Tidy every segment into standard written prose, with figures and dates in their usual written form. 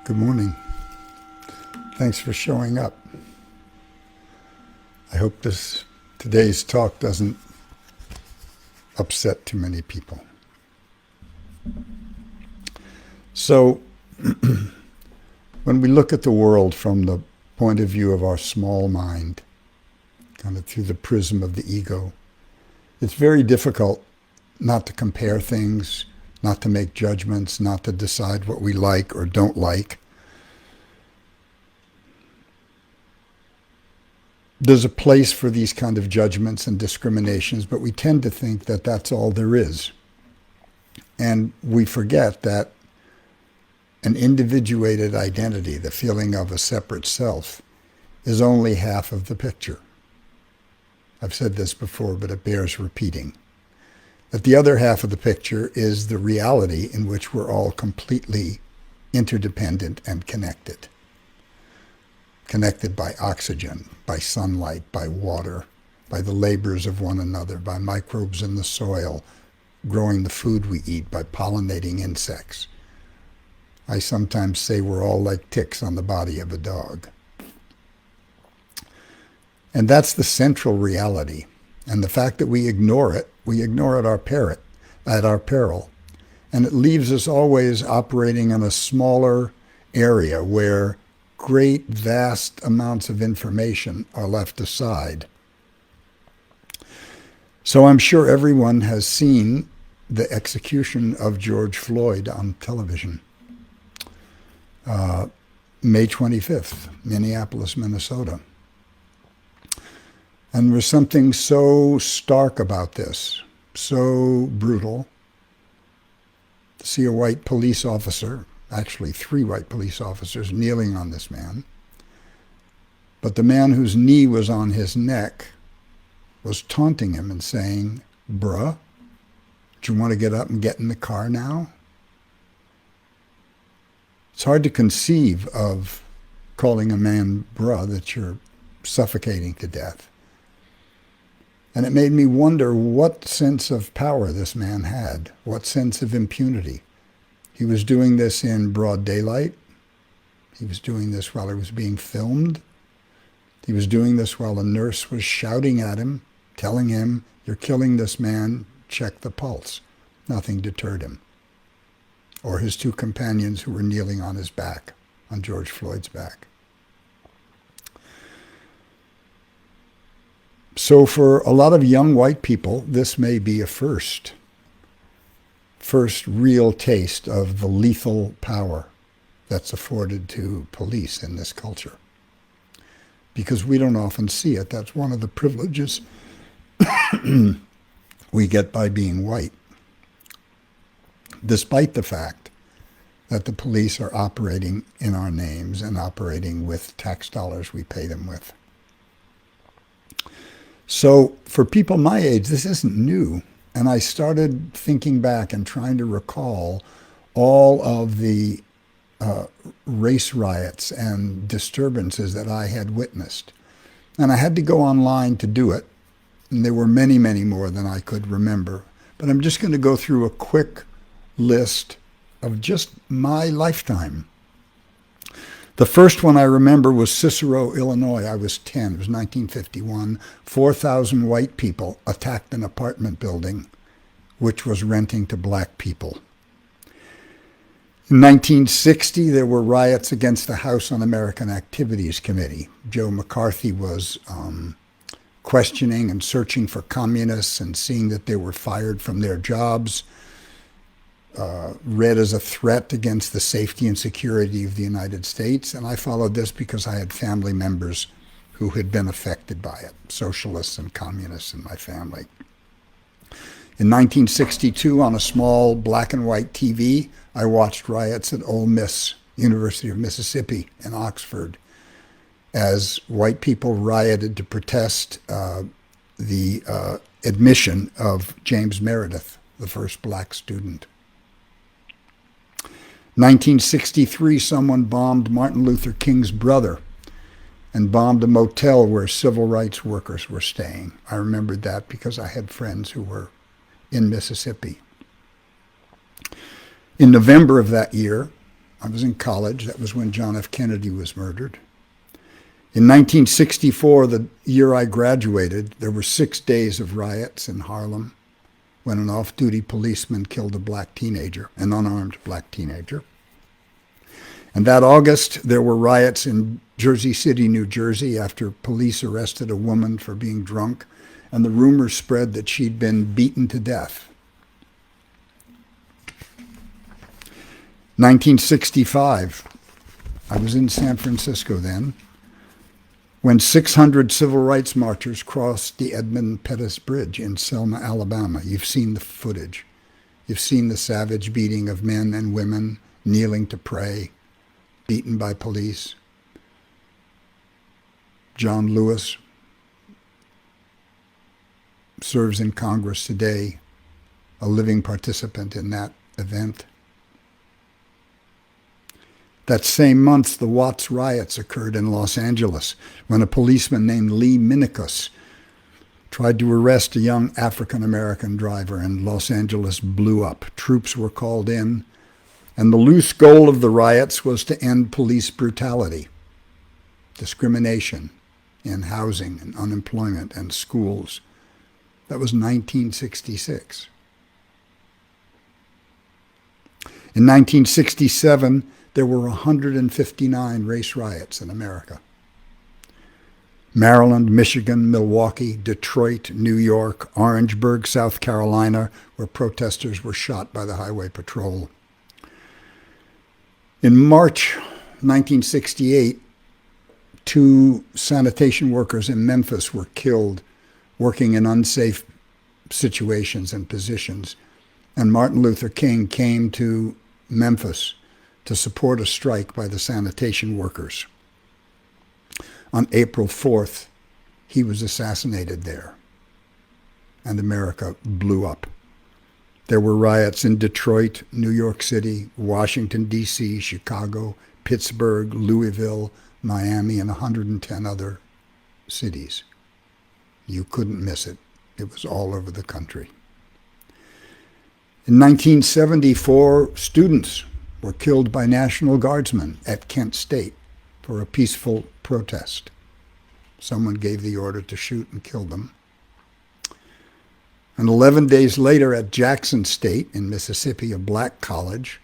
Good morning. Thanks for showing up. I hope today's talk doesn't upset too many people. So, when we look at the world from the point of view of our small mind, kind of through the prism of the ego, it's very difficult not to compare things, not to make judgments, not to decide what we like or don't like. There's a place for these kind of judgments and discriminations, but we tend to think that that's all there is. And we forget that an individuated identity, the feeling of a separate self, is only half of the picture. I've said this before, but it bears repeating. That the other half of the picture is the reality in which we're all completely interdependent and connected. Connected by oxygen, by sunlight, by water, by the labors of one another, by microbes in the soil, growing the food we eat, by pollinating insects. I sometimes say we're all like ticks on the body of a dog. And that's the central reality. And the fact that we ignore it at our peril. And it leaves us always operating in a smaller area where great, vast amounts of information are left aside. So I'm sure everyone has seen the execution of George Floyd on television. May 25th, Minneapolis, Minnesota. And there's something so stark about this, so brutal, to see a white police officer, actually 3 white police officers, kneeling on this man. But the man whose knee was on his neck was taunting him and saying, "Bruh, do you want to get up and get in the car now?" It's hard to conceive of calling a man bruh that you're suffocating to death. And it made me wonder what sense of power this man had, what sense of impunity. He was doing this in broad daylight. He was doing this while he was being filmed. He was doing this while a nurse was shouting at him, telling him, "You're killing this man, check the pulse." Nothing deterred him. Or his 2 companions who were kneeling on his back, on George Floyd's back. So for a lot of young white people, this may be a first real taste of the lethal power that's afforded to police in this culture. Because we don't often see it. That's one of the privileges we get by being white. Despite the fact that the police are operating in our names and operating with tax dollars we pay them with. So for people my age, this isn't new. And I started thinking back and trying to recall all of the race riots and disturbances that I had witnessed. And I had to go online to do it. And there were many, many more than I could remember. But I'm just going to go through a quick list of just my lifetime. The first one I remember was Cicero, Illinois. I was 10. It was 1951. 4,000 white people attacked an apartment building which was renting to black people. In 1960, there were riots against the House Un-American Activities Committee. Joe McCarthy was questioning and searching for communists and seeing that they were fired from their jobs. Read as a threat against the safety and security of the United States. And I followed this because I had family members who had been affected by it, socialists and communists in my family. In 1962, on a small black and white TV, I watched riots at Ole Miss, University of Mississippi in Oxford, as white people rioted to protest the admission of James Meredith, the first black student. 1963, someone bombed Martin Luther King's brother and bombed a motel where civil rights workers were staying. I remembered that because I had friends who were in Mississippi. In November of that year, I was in college. That was when John F. Kennedy was murdered. In 1964, the year I graduated, there were 6 days of riots in Harlem when an off-duty policeman killed a black teenager, an unarmed black teenager. And that August, there were riots in Jersey City, New Jersey, after police arrested a woman for being drunk, and the rumor spread that she'd been beaten to death. 1965, I was in San Francisco then, when 600 civil rights marchers crossed the Edmund Pettus Bridge in Selma, Alabama. You've seen the footage. You've seen the savage beating of men and women kneeling to pray, beaten by police. John Lewis serves in Congress today, a living participant in that event. That same month, the Watts riots occurred in Los Angeles when a policeman named Lee Minicus tried to arrest a young African-American driver, and Los Angeles blew up. Troops were called in, and the loose goal of the riots was to end police brutality, discrimination in housing and unemployment and schools. That was 1966. In 1967, there were 159 race riots in America. Maryland, Michigan, Milwaukee, Detroit, New York, Orangeburg, South Carolina, where protesters were shot by the Highway Patrol. In March 1968, 2 sanitation workers in Memphis were killed working in unsafe situations and positions, and Martin Luther King came to Memphis to support a strike by the sanitation workers. On April 4th, he was assassinated there, and America blew up. There were riots in Detroit, New York City, Washington, D.C., Chicago, Pittsburgh, Louisville, Miami, and 110 other cities. You couldn't miss it. It was all over the country. In 1974, students were killed by National Guardsmen at Kent State for a peaceful protest. Someone gave the order to shoot and kill them. And 11 days later at Jackson State in Mississippi, a black college,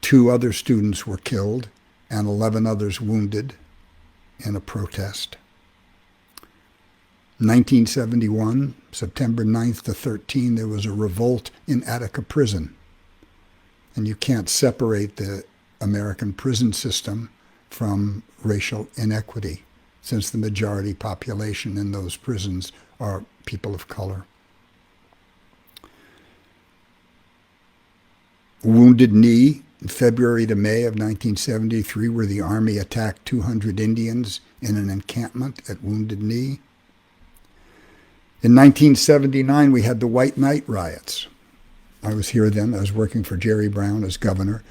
2 other students were killed and 11 others wounded in a protest. 1971, September 9th to 13, there was a revolt in Attica Prison. And you can't separate the American prison system from racial inequity, since the majority population in those prisons are people of color. Wounded Knee, in February to May of 1973, where the Army attacked 200 Indians in an encampment at Wounded Knee. In 1979, we had the White Night riots. I was here then. I was working for Jerry Brown as governor.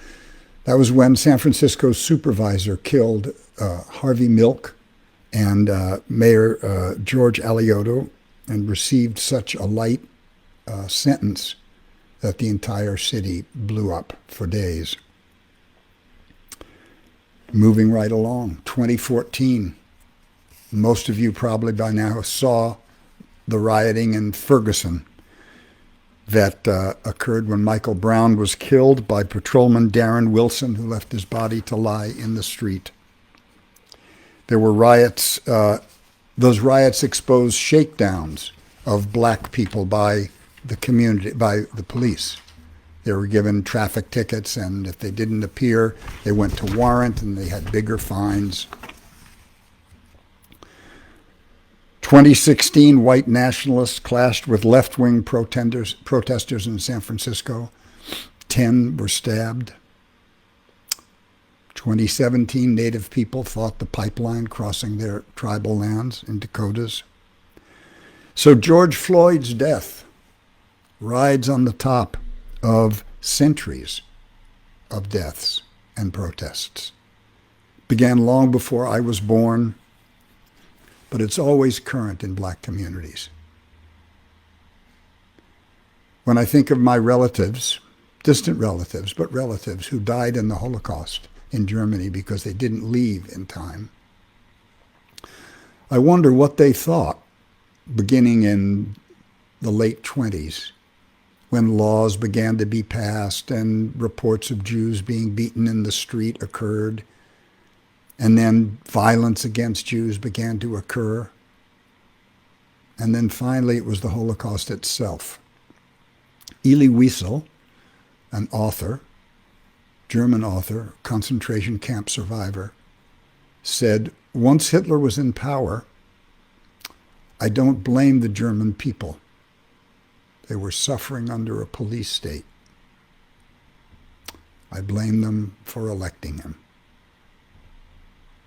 That was when San Francisco's supervisor killed Harvey Milk and Mayor George Alioto, and received such a light sentence that the entire city blew up for days. Moving right along, 2014. Most of you probably by now saw the rioting in Ferguson that occurred when Michael Brown was killed by patrolman Darren Wilson, who left his body to lie in the street. There were riots. Those riots exposed shakedowns of black people by the community, by the police. They were given traffic tickets, and if they didn't appear, they went to warrant, and they had bigger fines. 2016, white nationalists clashed with left-wing protesters in San Francisco. 10 were stabbed. 2017, Native people fought the pipeline crossing their tribal lands in Dakotas. So George Floyd's death rides on the top of centuries of deaths and protests. Began long before I was born, but it's always current in black communities. When I think of my relatives, distant relatives, but relatives who died in the Holocaust in Germany because they didn't leave in time. I wonder what they thought beginning in the late 20s, when laws began to be passed and reports of Jews being beaten in the street occurred, and then violence against Jews began to occur. And then finally it was the Holocaust itself. Elie Wiesel, an author, German author, concentration camp survivor, said, "Once Hitler was in power, I don't blame the German people. They were suffering under a police state. I blame them for electing him.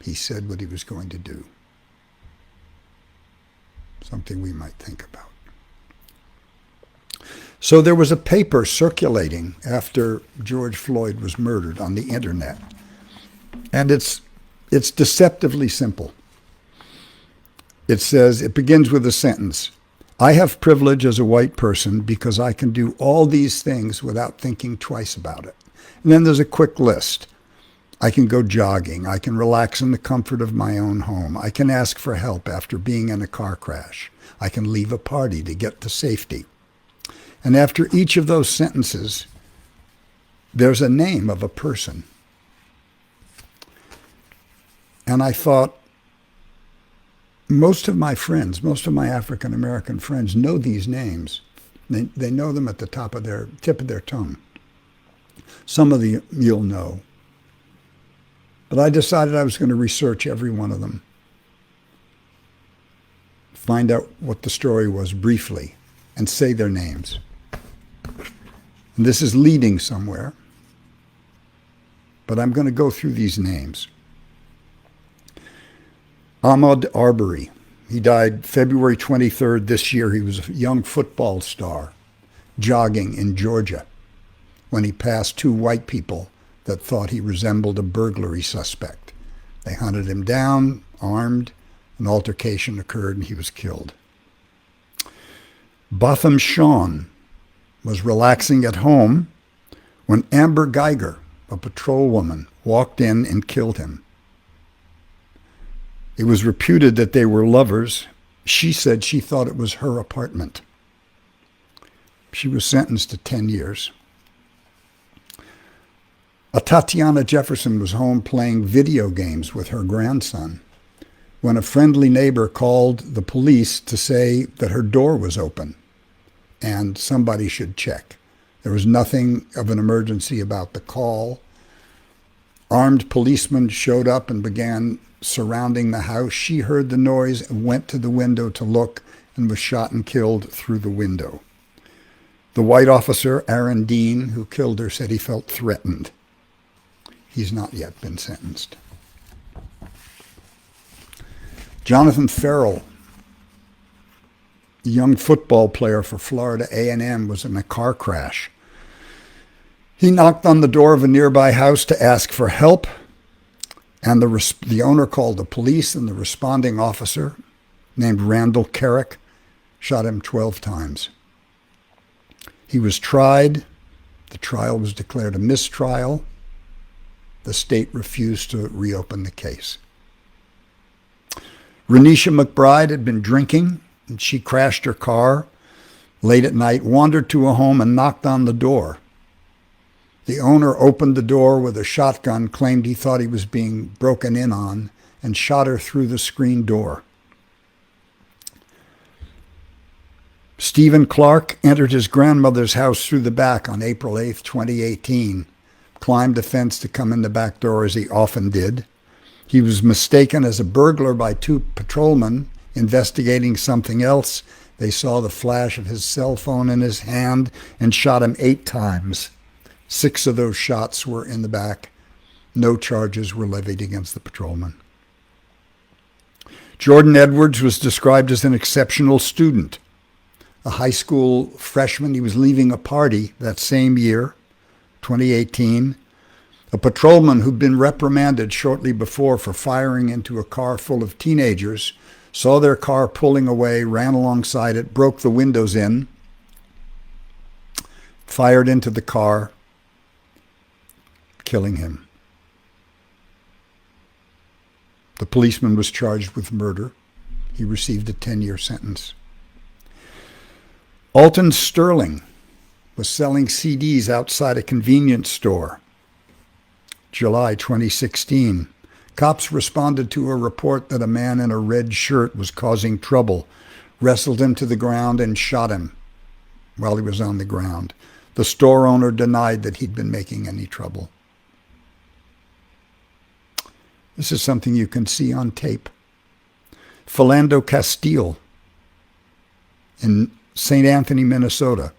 He said what he was going to do." Something we might think about. So there was a paper circulating after George Floyd was murdered on the internet. And it's deceptively simple. It says, it begins with a sentence: "I have privilege as a white person because I can do all these things without thinking twice about it." And then there's a quick list. I can go jogging. I can relax in the comfort of my own home. I can ask for help after being in a car crash. I can leave a party to get to safety. And after each of those sentences, there's a name of a person. And I thought, most of my friends, most of my African American friends know these names. They know them at the tip of their tongue. Some of you'll know. But I decided I was going to research every one of them, find out what the story was briefly, and say their names. And this is leading somewhere, but I'm going to go through these names. Ahmaud Arbery. He died February 23rd this year. He was a young football star jogging in Georgia when he passed two white people that thought he resembled a burglary suspect. They hunted him down, armed. An altercation occurred and he was killed. Botham Shawn was relaxing at home when Amber Geiger, a patrol woman, walked in and killed him. It was reputed that they were lovers. She said she thought it was her apartment. She was sentenced to 10 years. Tatiana Jefferson was home playing video games with her grandson when a friendly neighbor called the police to say that her door was open and somebody should check. There was nothing of an emergency about the call. Armed policemen showed up and began surrounding the house. She heard the noise and went to the window to look and was shot and killed through the window. The white officer, Aaron Dean, who killed her, said he felt threatened. He's not yet been sentenced. Jonathan Farrell, a young football player for Florida A&M, was in a car crash. He knocked on the door of a nearby house to ask for help, and the owner called the police, and the responding officer, named Randall Carrick, shot him 12 times. He was tried. The trial was declared a mistrial. The state refused to reopen the case. Renisha McBride had been drinking, and she crashed her car late at night, wandered to a home, and knocked on the door. The owner opened the door with a shotgun, claimed he thought he was being broken in on, and shot her through the screen door. Stephen Clark entered his grandmother's house through the back on April 8, 2018, climbed a fence to come in the back door as he often did. He was mistaken as a burglar by two patrolmen investigating something else. They saw the flash of his cell phone in his hand and shot him 8 times. 6 of those shots were in the back. No charges were levied against the patrolman. Jordan Edwards was described as an exceptional student. A high school freshman, he was leaving a party that same year, 2018. A patrolman who'd been reprimanded shortly before for firing into a car full of teenagers saw their car pulling away, ran alongside it, broke the windows in, fired into the car, killing him. The policeman was charged with murder. He received a 10-year sentence. Alton Sterling was selling CDs outside a convenience store. July 2016. Cops responded to a report that a man in a red shirt was causing trouble, wrestled him to the ground and shot him while he was on the ground. The store owner denied that he'd been making any trouble. This is something you can see on tape. Philando Castile in St. Anthony, Minnesota.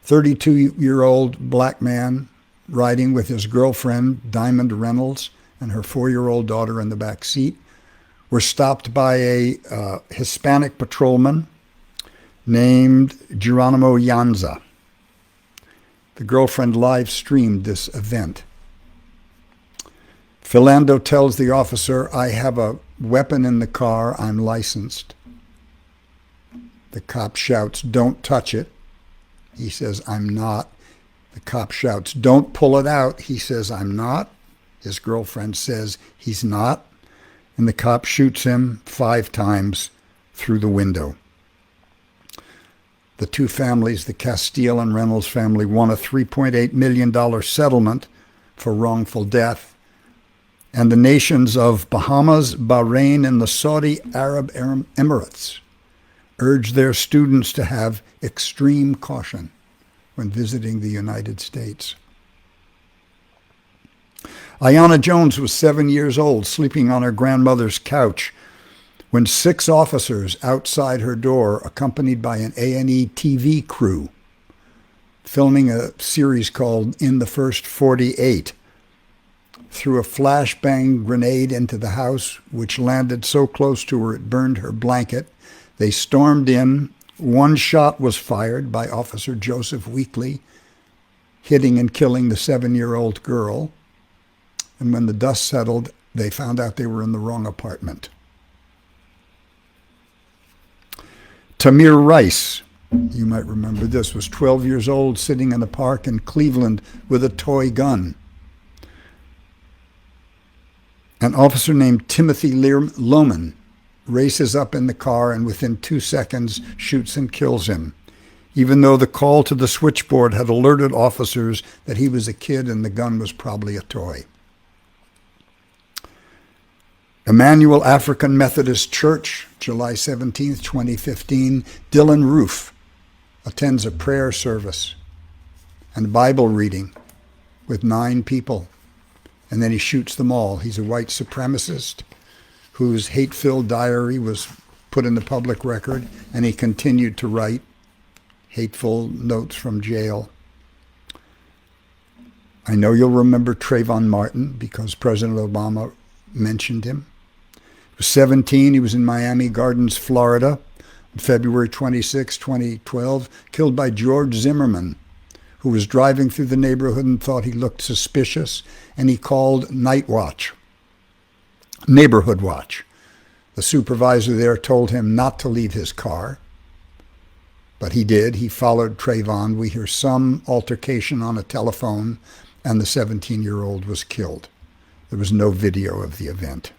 32-year-old black man riding with his girlfriend, Diamond Reynolds, and her 4-year-old daughter in the back seat, were stopped by a Hispanic patrolman named Geronimo Yanza. The girlfriend live streamed this event. Philando tells the officer, "I have a weapon in the car. I'm licensed." The cop shouts, "Don't touch it." He says, "I'm not." The cop shouts, "Don't pull it out." He says, "I'm not." His girlfriend says, "He's not." And the cop shoots him 5 times through the window. The two families, the Castile and Reynolds family, won a $3.8 million settlement for wrongful death. And the nations of Bahamas, Bahrain, and the Saudi Arab Emirates urged their students to have extreme caution when visiting the United States. Ayanna Jones was 7 years old, sleeping on her grandmother's couch, when 6 officers outside her door, accompanied by an A&E TV crew, filming a series called In the First 48, threw a flashbang grenade into the house, which landed so close to her it burned her blanket. They stormed in. 1 shot was fired by Officer Joseph Weekly, hitting and killing the 7-year-old girl. And when the dust settled, they found out they were in the wrong apartment. Tamir Rice, you might remember this, was 12 years old, sitting in the park in Cleveland with a toy gun. An officer named Timothy Lohman races up in the car and within 2 seconds shoots and kills him, even though the call to the switchboard had alerted officers that he was a kid and the gun was probably a toy. Emmanuel African Methodist Church, July 17, 2015, Dylan Roof attends a prayer service and Bible reading with 9 people, and then he shoots them all. He's a white supremacist whose hate-filled diary was put in the public record, and he continued to write hateful notes from jail. I know you'll remember Trayvon Martin because President Obama mentioned him. He was 17. He was in Miami Gardens, Florida, on February 26, 2012, killed by George Zimmerman, who was driving through the neighborhood and thought he looked suspicious, and he called Neighborhood Watch. The supervisor there told him not to leave his car, but he did. He followed Trayvon. We hear some altercation on a telephone, and the 17-year-old was killed. There was no video of the event.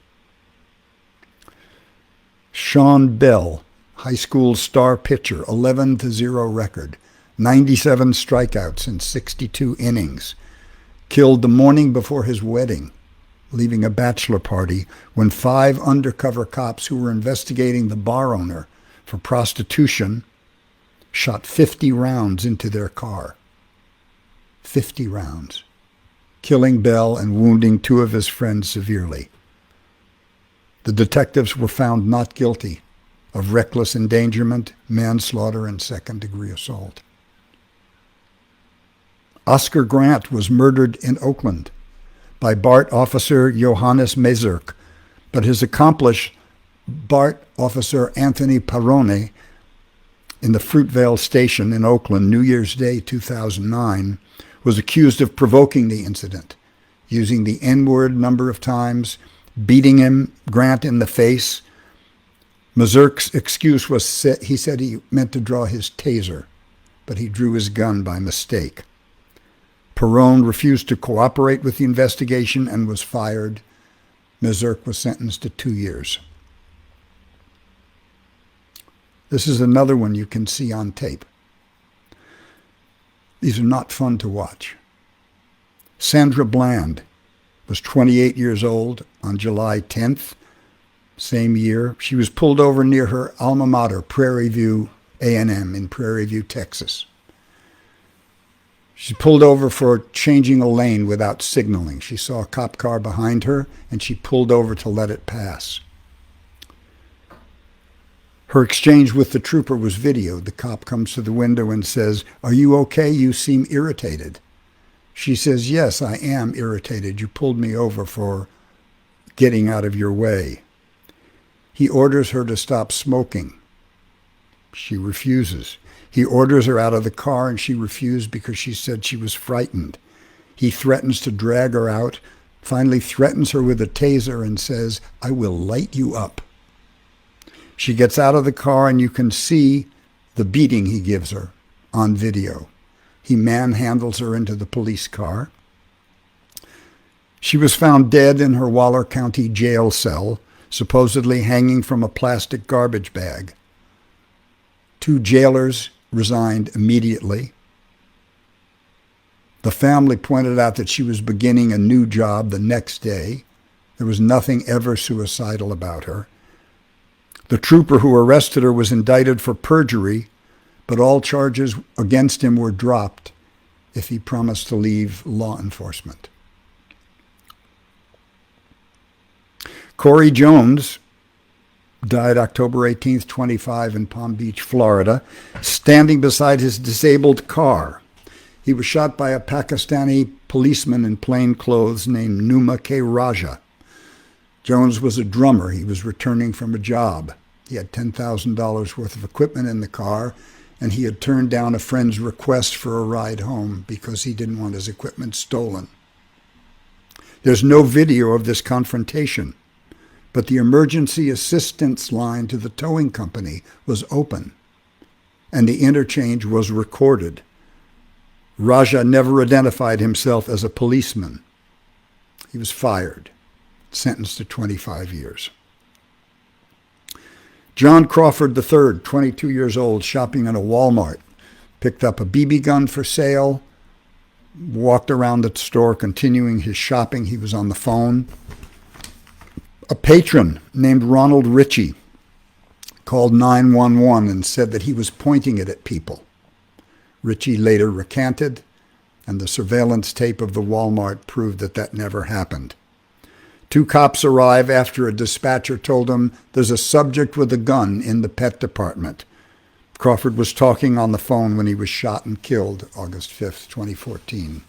Sean Bell, high school star pitcher, 11-0 record, 97 strikeouts in 62 innings, killed the morning before his wedding, leaving a bachelor party when 5 undercover cops who were investigating the bar owner for prostitution shot 50 rounds into their car. 50 rounds, killing Bell and wounding 2 of his friends severely. The detectives were found not guilty of reckless endangerment, manslaughter, and second-degree assault. Oscar Grant was murdered in Oakland by BART officer Johannes Mazurk, but his accomplice, BART officer Anthony Parone, in the Fruitvale station in Oakland, New Year's Day 2009, was accused of provoking the incident, using the N-word number of times, beating Grant in the face. Mazurk's excuse was he said he meant to draw his taser, but he drew his gun by mistake. Perone refused to cooperate with the investigation and was fired. Mazurk was sentenced to 2 years. This is another one you can see on tape. These are not fun to watch. Sandra Bland was 28 years old on July 10th, same year. She was pulled over near her alma mater, Prairie View A&M in Prairie View, Texas. She pulled over for changing a lane without signaling. She saw a cop car behind her, and she pulled over to let it pass. Her exchange with the trooper was videoed. The cop comes to the window and says, "Are you okay? You seem irritated." She says, "Yes, I am irritated. You pulled me over for getting out of your way." He orders her to stop smoking. She refuses. He orders her out of the car, and she refused because she said she was frightened. He threatens to drag her out, finally threatens her with a taser and says, "I will light you up." She gets out of the car, and you can see the beating he gives her on video. He manhandles her into the police car. She was found dead in her Waller County jail cell, supposedly hanging from a plastic garbage bag. 2 jailers resigned immediately. The family pointed out that she was beginning a new job the next day. There was nothing ever suicidal about her. The trooper who arrested her was indicted for perjury, but all charges against him were dropped if he promised to leave law enforcement. Corey Jones died October 18th, 25 in Palm Beach, Florida, standing beside his disabled car. He was shot by a Pakistani policeman in plain clothes named Numa K. Raja. Jones was a drummer. He was returning from a job. He had $10,000 worth of equipment in the car, and he had turned down a friend's request for a ride home because he didn't want his equipment stolen. There's no video of this confrontation, but the emergency assistance line to the towing company was open, and the interchange was recorded. Raja never identified himself as a policeman. He was fired, sentenced to 25 years. John Crawford III, 22 years old, shopping in a Walmart, picked up a BB gun for sale, walked around the store continuing his shopping. He was on the phone. A patron named Ronald Ritchie called 911 and said that he was pointing it at people. Ritchie later recanted, and the surveillance tape of the Walmart proved that that never happened. 2 cops arrive after a dispatcher told him there's a subject with a gun in the pet department. Crawford was talking on the phone when he was shot and killed August 5th, 2014.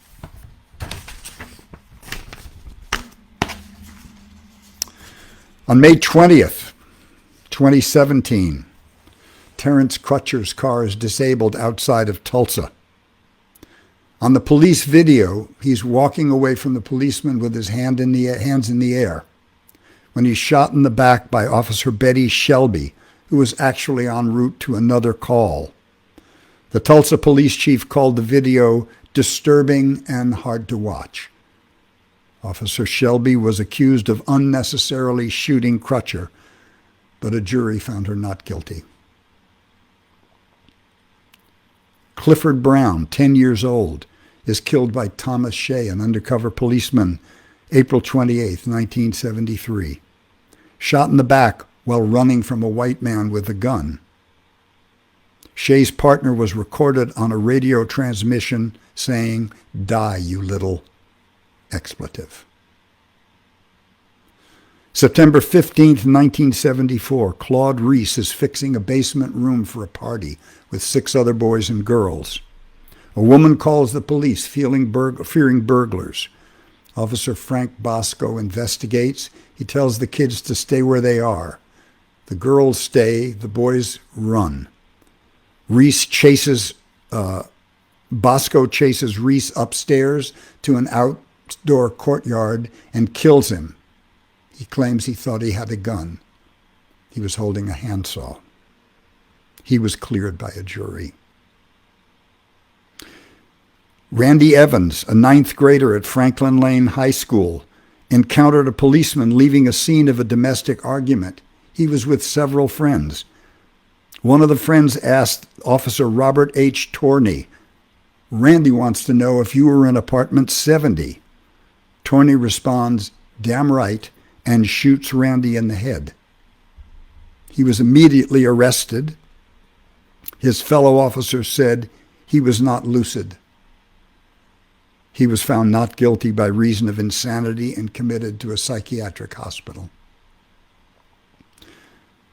On May 20th, 2017, Terence Crutcher's car is disabled outside of Tulsa. On the police video, he's walking away from the policeman with his hands in the air when he's shot in the back by Officer Betty Shelby, who was actually en route to another call. The Tulsa police chief called the video disturbing and hard to watch. Officer Shelby was accused of unnecessarily shooting Crutcher, but a jury found her not guilty. Clifford Brown, 10 years old, is killed by Thomas Shea, an undercover policeman, April 28, 1973. Shot in the back while running from a white man with a gun. Shea's partner was recorded on a radio transmission saying, "Die, you little expletive." September 15th, 1974, Claude Reese is fixing a basement room for a party with 6 other boys and girls. A woman calls the police fearing burglars. Officer Frank Bosco investigates. He tells the kids to stay where they are. The girls stay, the boys run. Bosco chases Reese upstairs to an outdoor courtyard and kills him. He claims he thought he had a gun. He was holding a handsaw. He was cleared by a jury. Randy Evans, a ninth grader at Franklin Lane High School, encountered a policeman leaving a scene of a domestic argument. He was with several friends. One of the friends asked Officer Robert H. Torney, "Randy wants to know if you were in apartment 70. Torney responds, "Damn right," and shoots Randy in the head. He was immediately arrested. His fellow officers said he was not lucid. He was found not guilty by reason of insanity and committed to a psychiatric hospital.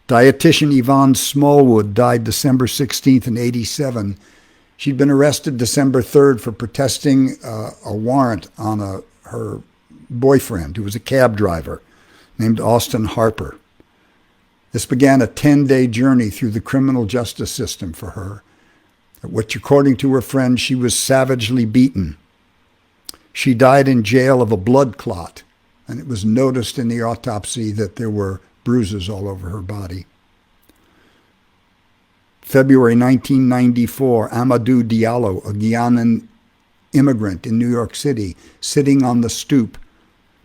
Dietitian Yvonne Smallwood died December 16th in 87. She'd been arrested December 3rd for protesting a warrant on her boyfriend, who was a cab driver, named Austin Harper. This began a 10-day journey through the criminal justice system for her, at which, according to her friend, she was savagely beaten. She died in jail of a blood clot, and it was noticed in the autopsy that there were bruises all over her body. February 1994, Amadou Diallo, a Guyanan immigrant in New York City, sitting on the stoop,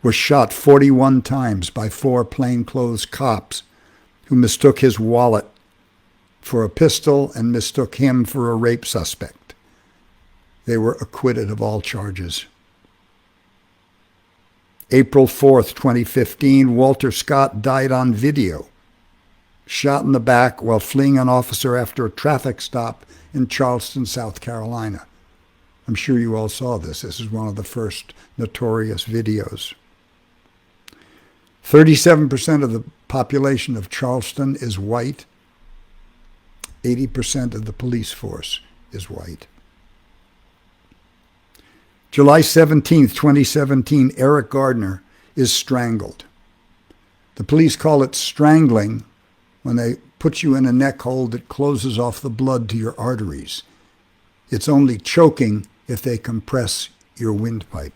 was shot 41 times by 4 plainclothes cops who mistook his wallet for a pistol and mistook him for a rape suspect. They were acquitted of all charges. April 4th, 2015, Walter Scott died on video, shot in the back while fleeing an officer after a traffic stop in Charleston, South Carolina. I'm sure you all saw this. This is one of the first notorious videos. 37% of the population of Charleston is white. 80% of the police force is white. July 17th, 2017, Eric Gardner is strangled. The police call it strangling when they put you in a neck hold that closes off the blood to your arteries. It's only choking if they compress your windpipe.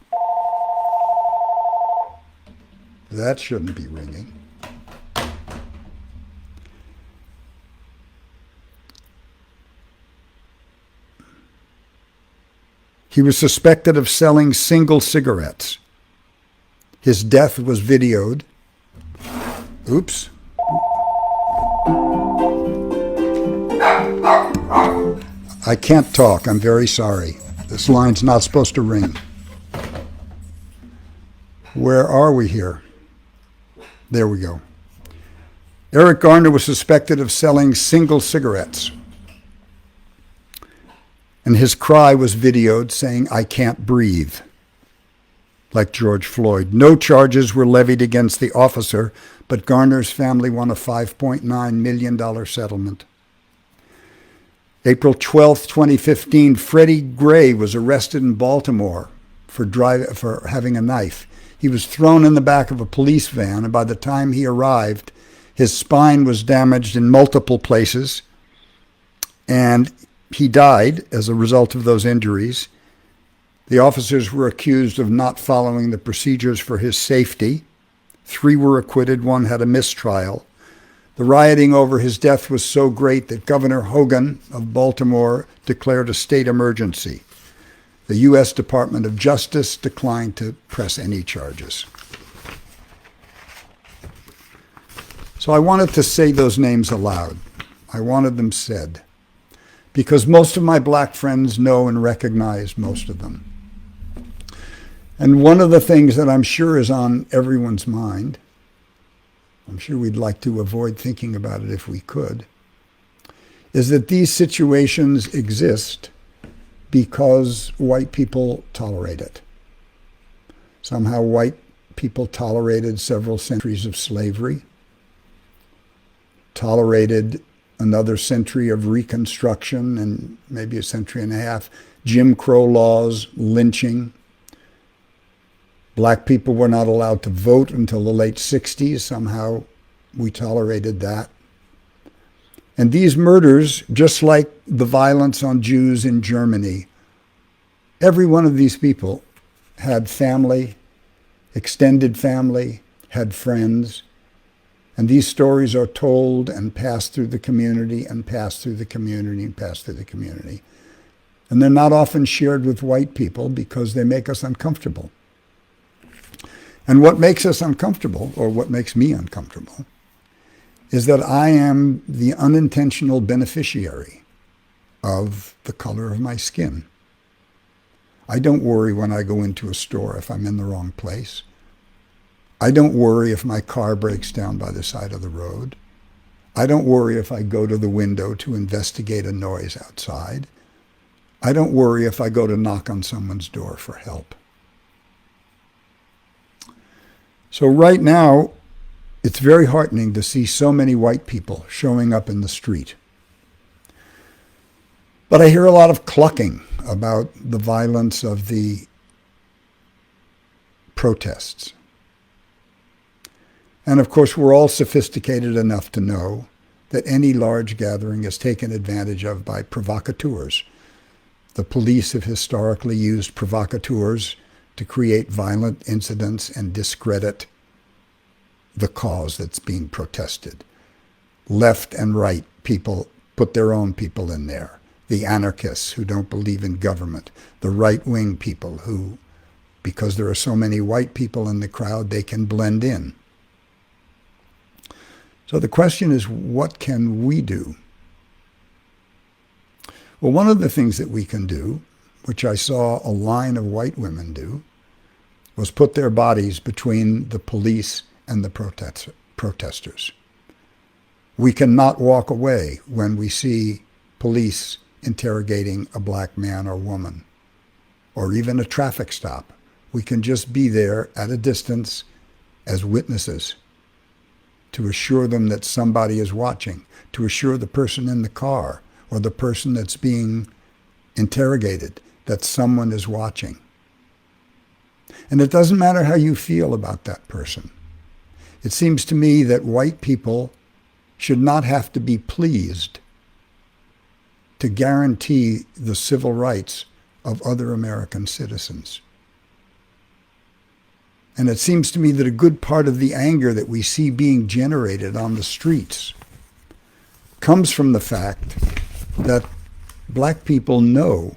That shouldn't be ringing. He was suspected of selling single cigarettes. His death was videoed. Oops. I can't talk. I'm very sorry. This line's not supposed to ring. Where are we here? There we go. Eric Gardner was suspected of selling single cigarettes. And his cry was videoed saying, "I can't breathe," like George Floyd. No charges were levied against the officer, but Gardner's family won a $5.9 million settlement. April 12th, 2015, Freddie Gray was arrested in Baltimore for having a knife. He was thrown in the back of a police van, and by the time he arrived, his spine was damaged in multiple places, and he died as a result of those injuries. The officers were accused of not following the procedures for his safety. 3 were acquitted, 1 had a mistrial. The rioting over his death was so great that Governor Hogan of Baltimore declared a state emergency. The U.S. Department of Justice declined to press any charges. So I wanted to say those names aloud. I wanted them said, because most of my black friends know and recognize most of them. And one of the things that I'm sure is on everyone's mind, I'm sure we'd like to avoid thinking about it if we could, is that these situations exist because white people tolerate it. Somehow white people tolerated several centuries of slavery, tolerated another century of Reconstruction and maybe a century and a half, Jim Crow laws, lynching. Black people were not allowed to vote until the late 60s. Somehow we tolerated that. And these murders, just like the violence on Jews in Germany, every one of these people had family, extended family, had friends. And these stories are told and passed through the community and passed through the community and passed through the community. And they're not often shared with white people because they make us uncomfortable. And what makes us uncomfortable, or what makes me uncomfortable, is that I am the unintentional beneficiary of the color of my skin. I don't worry when I go into a store if I'm in the wrong place. I don't worry if my car breaks down by the side of the road. I don't worry if I go to the window to investigate a noise outside. I don't worry if I go to knock on someone's door for help. So right now, it's very heartening to see so many white people showing up in the street. But I hear a lot of clucking about the violence of the protests. And of course, we're all sophisticated enough to know that any large gathering is taken advantage of by provocateurs. The police have historically used provocateurs to create violent incidents and discredit the cause that's being protested. Left and right people put their own people in there. The anarchists who don't believe in government. The right-wing people who, because there are so many white people in the crowd, they can blend in. So the question is, what can we do? Well, one of the things that we can do, which I saw a line of white women do, was put their bodies between the police and the protesters. We cannot walk away when we see police interrogating a black man or woman, or even a traffic stop. We can just be there at a distance as witnesses to assure them that somebody is watching, to assure the person in the car or the person that's being interrogated that someone is watching. And it doesn't matter how you feel about that person. It seems to me that white people should not have to be pleased to guarantee the civil rights of other American citizens. And it seems to me that a good part of the anger that we see being generated on the streets comes from the fact that black people know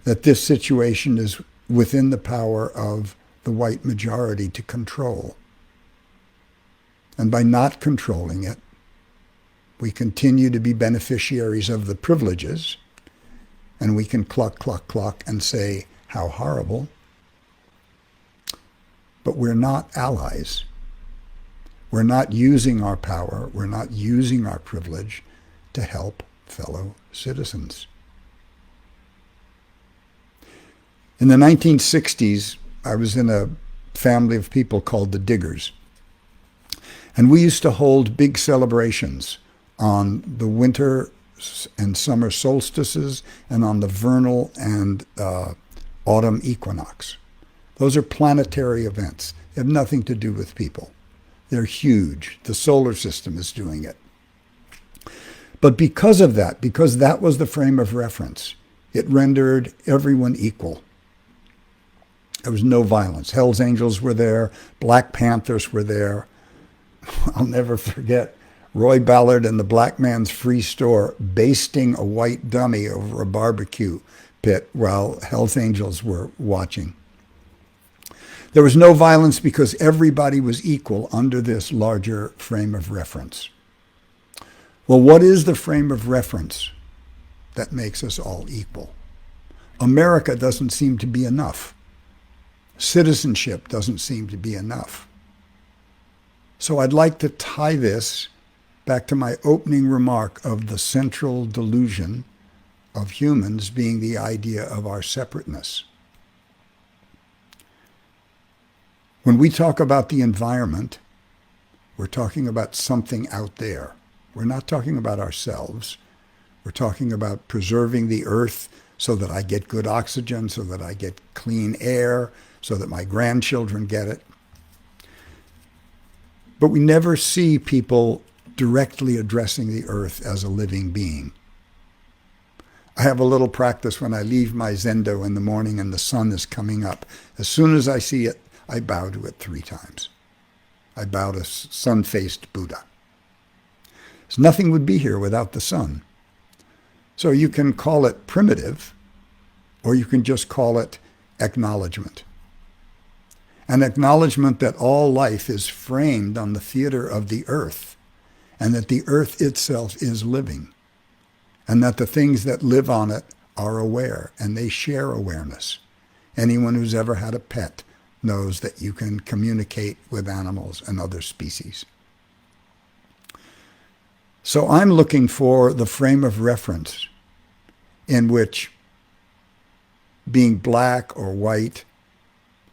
that this situation is within the power of the white majority to control. And by not controlling it, we continue to be beneficiaries of the privileges, and we can cluck, cluck, cluck and say, how horrible. But we're not allies. We're not using our power, we're not using our privilege to help fellow citizens. In the 1960s, I was in a family of people called the Diggers. And we used to hold big celebrations on the winter and summer solstices and on the vernal and autumn equinox. Those are planetary events. They have nothing to do with people. They're huge. The solar system is doing it. But because of that, because that was the frame of reference, it rendered everyone equal. There was no violence. Hell's Angels were there. Black Panthers were there. I'll never forget Roy Ballard and the Black Man's Free Store basting a white dummy over a barbecue pit while Hell's Angels were watching. There was no violence because everybody was equal under this larger frame of reference. Well, what is the frame of reference that makes us all equal? America doesn't seem to be enough. Citizenship doesn't seem to be enough. So I'd like to tie this back to my opening remark of the central delusion of humans being the idea of our separateness. When we talk about the environment, we're talking about something out there. We're not talking about ourselves. We're talking about preserving the earth so that I get good oxygen, so that I get clean air, so that my grandchildren get it. But we never see people directly addressing the earth as a living being. I have a little practice when I leave my zendo in the morning and the sun is coming up. As soon as I see it, I bow to it 3 times. I bow to sun-faced Buddha. So nothing would be here without the sun. So you can call it primitive, or you can just call it acknowledgement. An acknowledgement that all life is framed on the theater of the earth, and that the earth itself is living, and that the things that live on it are aware, and they share awareness. Anyone who's ever had a pet knows that you can communicate with animals and other species. So I'm looking for the frame of reference in which being black or white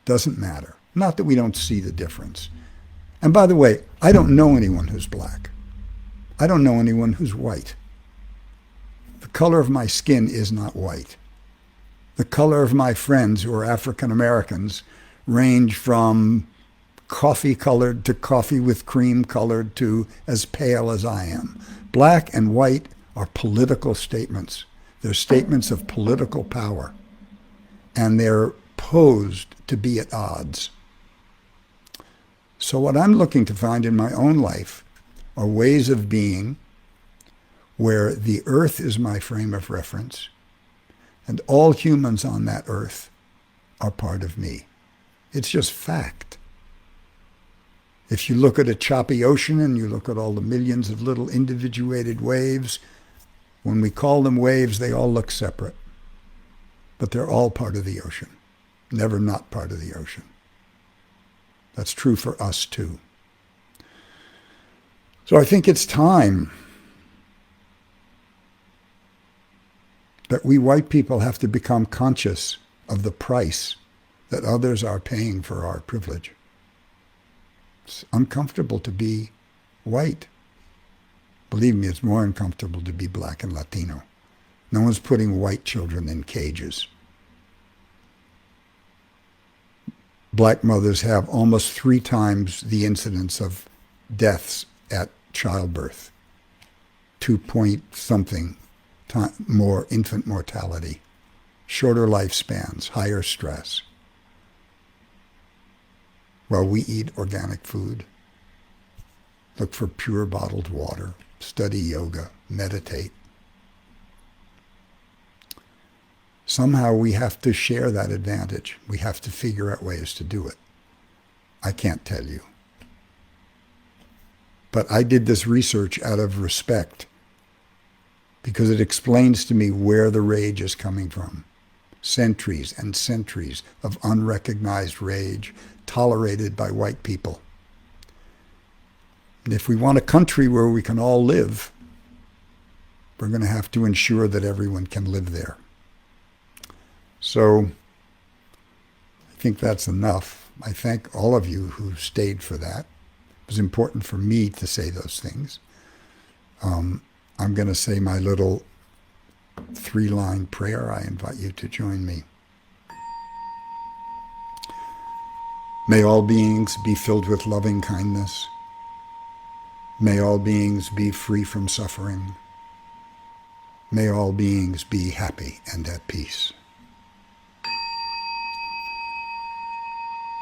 doesn't matter. Not that we don't see the difference. And by the way, I don't know anyone who's black. I don't know anyone who's white. The color of my skin is not white. The color of my friends who are African Americans range from coffee-colored to coffee with cream-colored to as pale as I am. Black and white are political statements. They're statements of political power, and they're posed to be at odds. So what I'm looking to find in my own life are ways of being where the earth is my frame of reference, and all humans on that earth are part of me. It's just fact. If you look at a choppy ocean and you look at all the millions of little individuated waves, when we call them waves, they all look separate. But they're all part of the ocean, never not part of the ocean. That's true for us too. So I think it's time that we white people have to become conscious of the price that others are paying for our privilege. It's uncomfortable to be white. Believe me, it's more uncomfortable to be black and Latino. No one's putting white children in cages. Black mothers have almost 3 times the incidence of deaths at childbirth. 2 point something more infant mortality, shorter lifespans, higher stress. While we eat organic food, look for pure bottled water, study yoga, meditate. Somehow we have to share that advantage. We have to figure out ways to do it. I can't tell you. But I did this research out of respect because it explains to me where the rage is coming from. Centuries and centuries of unrecognized rage tolerated by white people. And if we want a country where we can all live, we're going to have to ensure that everyone can live there. So I think that's enough. I thank all of you who stayed for that. It was important for me to say those things. I'm going to say my little 3-line prayer. I invite you to join me. May all beings be filled with loving kindness. May all beings be free from suffering. May all beings be happy and at peace.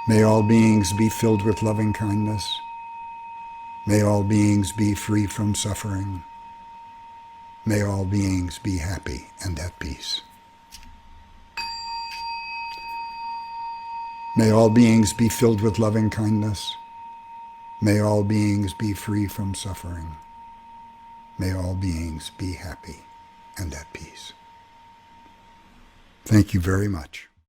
May all beings be filled with loving kindness. May all beings be free from suffering. May all beings be happy and at peace. May all beings be filled with loving kindness. May all beings be free from suffering. May all beings be happy and at peace. Thank you very much.